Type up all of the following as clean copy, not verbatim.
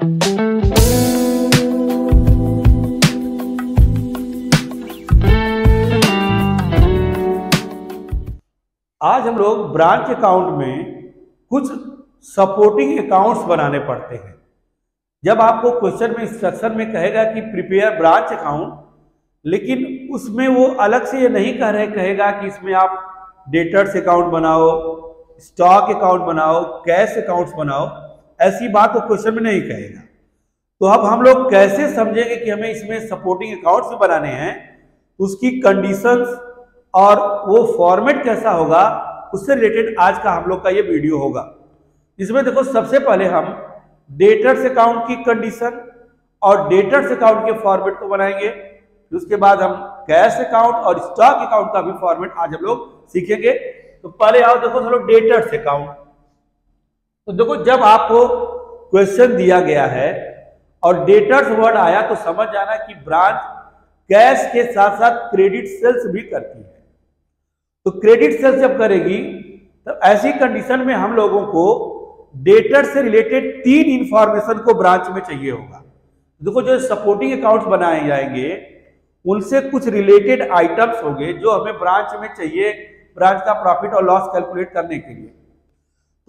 आज हम लोग ब्रांच अकाउंट में कुछ सपोर्टिंग अकाउंट्स बनाने पड़ते हैं। जब आपको क्वेश्चन में इंस्ट्रक्शन में कहेगा कि प्रिपेयर ब्रांच अकाउंट, लेकिन उसमें वो अलग से ये नहीं कहेगा कि इसमें आप डेटर्स अकाउंट बनाओ, स्टॉक अकाउंट बनाओ, कैश अकाउंट्स बनाओ, ऐसी बात वो क्वेश्चन में नहीं कहेगा। तो अब हम लोग कैसे समझेंगे कि हमें इसमें सपोर्टिंग अकाउंट्स भी बनाने हैं, उसकी कंडीशंस और वो फॉर्मेट कैसा होगा, उससे रिलेटेड आज का हम लोग का ये वीडियो होगा। इसमें देखो, सबसे पहले हम डेटर्स अकाउंट की कंडीशन और डेटर्स अकाउंट के फॉर्मेट को बनाएंगे। उसके बाद हम कैश अकाउंट और स्टॉक अकाउंट का भी फॉर्मेट आज हम लोग सीखेंगे। तो पहले आओ देखो चलो डेटर्स अकाउंट। तो देखो, जब आपको क्वेश्चन दिया गया है और डेटर्स वर्ड आया तो समझ जाना कि ब्रांच कैश के साथ साथ क्रेडिट सेल्स भी करती है। तो क्रेडिट सेल्स जब करेगी तो ऐसी कंडीशन में हम लोगों को डेटर से रिलेटेड 3 इंफॉर्मेशन को ब्रांच में चाहिए होगा। देखो, जो सपोर्टिंग अकाउंट्स बनाए जाएंगे उनसे कुछ रिलेटेड आइटम्स होंगे जो हमें ब्रांच में चाहिए, ब्रांच का प्रॉफिट और लॉस कैलकुलेट करने के लिए।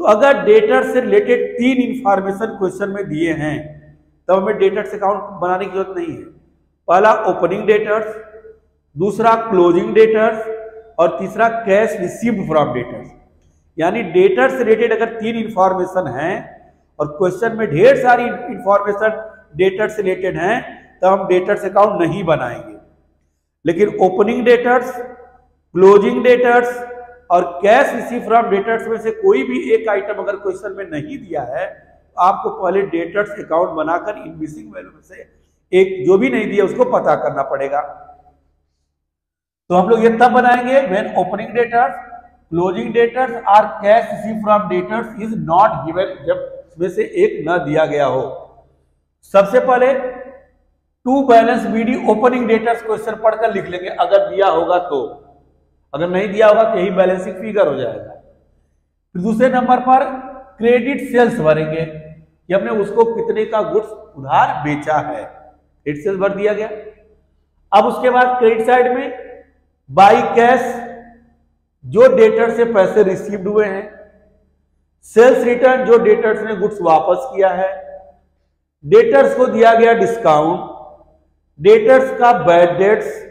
तो अगर डेटर से रिलेटेड 3 इंफॉर्मेशन क्वेश्चन में दिए हैं तब हमें डेटर्स अकाउंट बनाने की जरूरत नहीं है। पहला ओपनिंग डेटर्स, दूसरा क्लोजिंग डेटर्स और तीसरा कैश रिसीव्ड फ्रॉम डेटर्स। यानी डेटर से रिलेटेड अगर 3 इंफॉर्मेशन हैं और क्वेश्चन में ढेर सारी इंफॉर्मेशन डेटर से रिलेटेड हैं तो हम डेटर्स अकाउंट नहीं बनाएंगे। लेकिन ओपनिंग डेटर्स, क्लोजिंग डेटर्स और कैश रिसीव फ्रॉम डेटर्स में से कोई भी एक आइटम अगर क्वेश्चन में नहीं दिया है तो आपको पहले डेटर्स अकाउंट बनाकर इन मिसिंग वैल्यू में से एक जो भी नहीं दिया उसको पता करना पड़ेगा। तो हम लोग ये तब बनाएंगे when opening debtors, closing debtors और cash receive from debtors is not given, जब इसमें से एक न दिया गया हो। सबसे पहले to balance BD opening debtors question पढ़कर लिख लेंगे अगर दिया होगा तो, अगर नहीं दिया होगा तो यही बैलेंसिंग फिगर हो जाएगा। फिर दूसरे नंबर पर क्रेडिट सेल्स भरेंगे कि हमने उसको कितने का गुड्स उधार बेचा है, क्रेडिट सेल्स भर दिया गया। अब उसके बाद क्रेडिट साइड में बाई कैश, जो डेटर से पैसे रिसीव्ड हुए हैं, सेल्स रिटर्न, जो डेटर्स ने गुड्स वापस किया है, डेटर्स को दिया गया डिस्काउंट, डेटर्स का बैड डेट्स,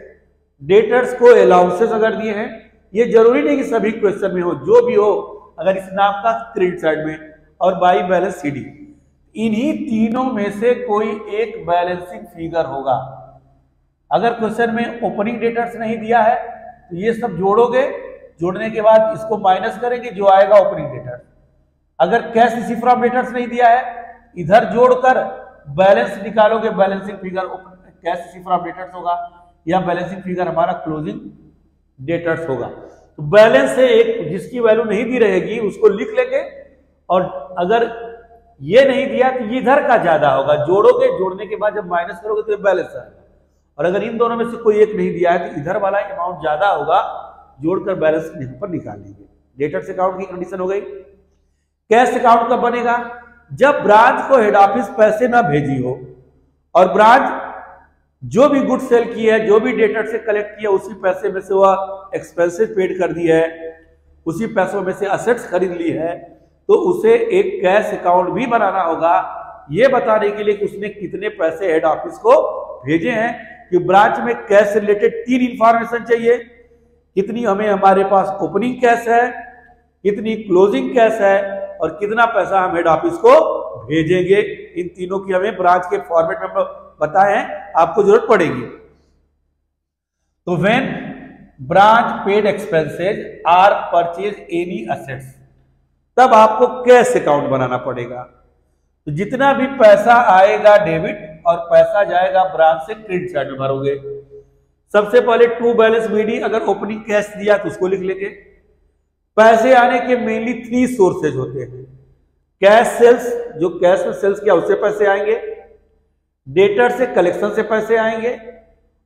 डेटर्स को अलाउंसेस अगर दिए हैं। ये जरूरी नहीं कि सभी क्वेश्चन में हो, जो भी हो अगर इस नाम का क्रेडिट साइड में, और बाई बैलेंस सीडी, इन्हीं तीनों में से कोई एक बैलेंसिंग फिगर होगा। अगर क्वेश्चन में ओपनिंग डेटर्स नहीं दिया है तो ये सब जोड़ोगे, जोड़ने के बाद इसको माइनस करेंगे, जो आएगा ओपनिंग डेटर्स। अगर कैश रिसीव फ्रॉम डेटर्स नहीं दिया है, इधर जोड़कर बैलेंस निकालोगे, balancing figure cash receive from debtors होगा, या बैलेंसिंग फिगर हमारा क्लोजिंग डेटर्स होगा। तो बैलेंस से एक जिसकी वैल्यू नहीं दी रहेगी उसको लिख लेंगे, और अगर ये नहीं दिया तो इधर का ज्यादा होगा, जोड़ोगे, जोड़ने के बाद जब माइनस करोगे तो बैलेंस आएगा। और अगर इन दोनों में से कोई एक नहीं दिया है तो इधर वाला अमाउंट ज्यादा होगा, जोड़कर बैलेंस यहां पर निकाल लेंगे। डेटर्स अकाउंट की कंडीशन हो गई। कैश अकाउंट कब बनेगा? जब ब्रांच को हेड ऑफिस पैसे ना भेजी हो और ब्रांच जो भी गुड सेल की है, जो भी डेटर से कलेक्ट किया, उसी पैसे में से वह एक्सपेंसेस पेड कर दी है, उसी पैसों में से असेट्स खरीद ली है, तो उसे एक कैश अकाउंट भी बनाना होगा, ये बताने के लिए कि उसने कितने पैसे हेड ऑफिस को भेजे हैं। कि ब्रांच में कैश से रिलेटेड 3 इंफॉर्मेशन चाहिए, कितनी हमें हमारे पास ओपनिंग कैश है, कितनी क्लोजिंग कैश है, और कितना पैसा हम हेड ऑफिस को भेजेंगे। इन तीनों की हमें ब्रांच के फॉर्मेट में बताए हैं, आपको जरूरत पड़ेगी। तो when branch paid expenses or purchase any assets, तब आपको कैश अकाउंट बनाना पड़ेगा। तो जितना भी पैसा आएगा डेबिट और पैसा जाएगा ब्रांच से क्रेडिट साइड में भरोगे। सबसे पहले टू बैलेंस बीडी, अगर ओपनिंग कैश दिया तो उसको लिख लेंगे। पैसे आने के मेनली 3 सोर्सेज होते हैं। कैश सेल्स, जो कैश में सेल्स किया उससे पैसे आएंगे, डेटर से कलेक्शन से पैसे आएंगे,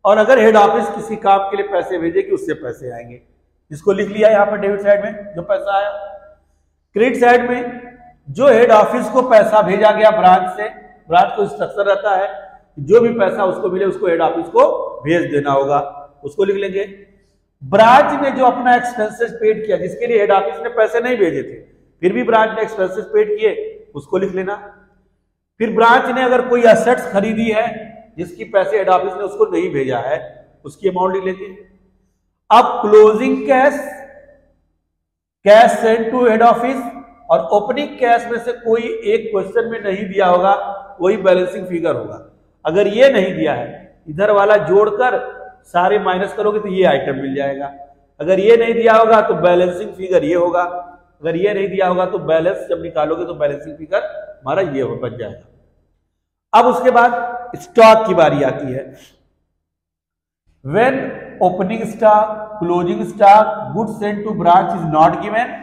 और अगर हेड ऑफिस किसी काम के लिए पैसे भेजेगी उससे पैसे आएंगे। इसको लिख लिया यहाँ पर डेबिट साइड में जो पैसा आया। क्रेडिट साइड में जो हेड ऑफिस को पैसा भेजा गया ब्रांच से, ब्रांच को इंस्ट्रक्शन रहता है जो भी पैसा उसको मिले उसको हेड ऑफिस को भेज देना होगा, उसको लिख लेंगे। ब्रांच ने जो अपना एक्सपेंसेस पेड किया, जिसके लिए हेड ऑफिस ने पैसे नहीं भेजे थे फिर भी ब्रांच ने एक्सपेंसेस पेड किए, उसको लिख लेना। फिर ब्रांच ने अगर कोई एसेट्स खरीदी है जिसकी पैसे हेड ऑफिस ने उसको नहीं भेजा है, उसकी अमाउंट लिख लेंगे। अब closing cash, cash send to head office और ओपनिंग कैश में से कोई एक क्वेश्चन में नहीं दिया होगा, वही बैलेंसिंग फिगर होगा। अगर ये नहीं दिया है, इधर वाला जोड़कर सारे माइनस करोगे तो ये आइटम मिल जाएगा। अगर ये नहीं दिया होगा तो बैलेंसिंग फिगर ये होगा, अगर ये नहीं दिया होगा तो बैलेंस जब निकालोगे तो बैलेंसिंग फिगर हमारा ये बन जाएगा। अब उसके बाद स्टॉक की बारी आती है। When opening stock, closing stock, goods sent to branch is not given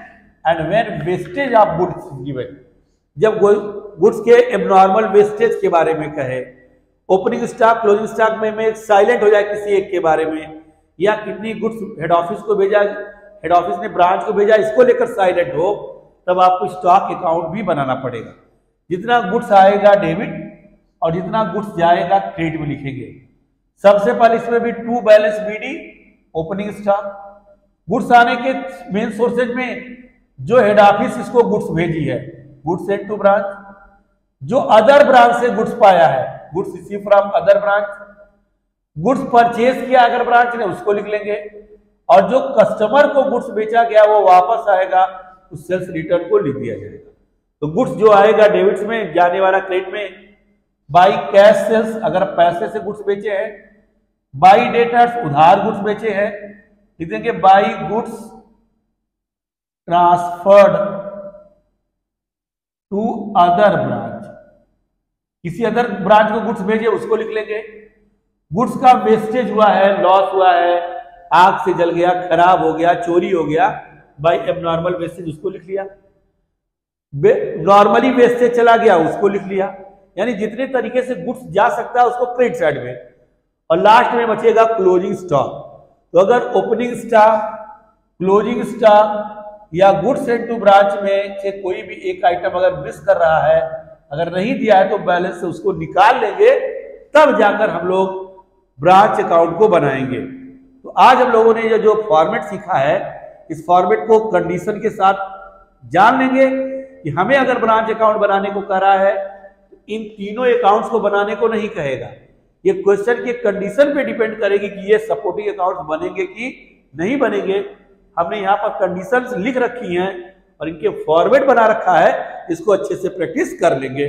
and when wastage of goods is given. जब गुड्स के एबनॉर्मल वेस्टेज के बारे में कहे, ओपनिंग स्टॉक, क्लोजिंग स्टॉक में साइलेंट हो जाए किसी एक के बारे में, या कितनी गुड्स हेड ऑफिस को भेजा, हेड ऑफिस ने ब्रांच को भेजा, इसको लेकर साइलेंट हो, तब आपको स्टॉक अकाउंट भी बनाना पड़ेगा। जितना गुड्स आएगा डेबिट और जितना गुड्स जाएगा क्रेडिट में लिखेंगे। सबसे पहले इसमें भी to balance BD opening stock. Goods आने के मेन सोर्सेज में जो हेड ऑफिस इसको गुड्स भेजी है, गुड्स सेंट टू ब्रांच। जो अदर ब्रांच से गुड्स पाया है, goods receive from other branch. Goods purchase किया अगर ब्रांच ने, उसको लिख लेंगे। और जो कस्टमर को गुड्स बेचा गया वो वापस आएगा, उस सेल्स रिटर्न को लिख दिया जाएगा। तो गुड्स जो आएगा डेबिट्स में, जाने वाला क्रेडिट में। बाई कैश सेल्स, अगर पैसे से गुड्स बेचे हैं। बाई डेटर्स, उधार गुड्स बेचे हैं, लिख देंगे by goods transferred to other branch. किसी अदर ब्रांच को गुड्स भेजे, उसको लिख लेंगे। गुड्स का वेस्टेज हुआ है, लॉस हुआ है, आग से जल गया, खराब हो गया, चोरी हो गया, बाई एबनॉर्मल वेस्टेज उसको लिख लिया। नॉर्मली वेस्टेज चला गया, उसको लिख लिया। यानी जितने तरीके से गुड्स जा सकता है उसको क्रेडिट साइड में। और लास्ट में बचेगा क्लोजिंग स्टॉक। तो अगर ओपनिंग स्टॉक, क्लोजिंग स्टॉक या गुड्स सेंट टू ब्रांच में से कोई भी एक आइटम अगर मिस कर रहा है, अगर नहीं दिया है, तो बैलेंस से उसको निकाल लेंगे, तब जाकर हम लोग ब्रांच अकाउंट को बनाएंगे। तो आज हम लोगों ने ये जो फॉर्मेट सीखा है, इस फॉर्मेट को कंडीशन के साथ जान लेंगे कि हमें अगर ब्रांच अकाउंट बनाने को कह रहा है तो इन तीनों अकाउंट्स को बनाने को नहीं कहेगा। ये क्वेश्चन के कंडीशन पे डिपेंड करेगी कि ये सपोर्टिंग अकाउंट्स बनेंगे कि नहीं बनेंगे। हमने यहाँ पर कंडीशंस लिख रखी हैं और इनके फॉर्मेट बना रखा है, इसको अच्छे से प्रैक्टिस कर लेंगे।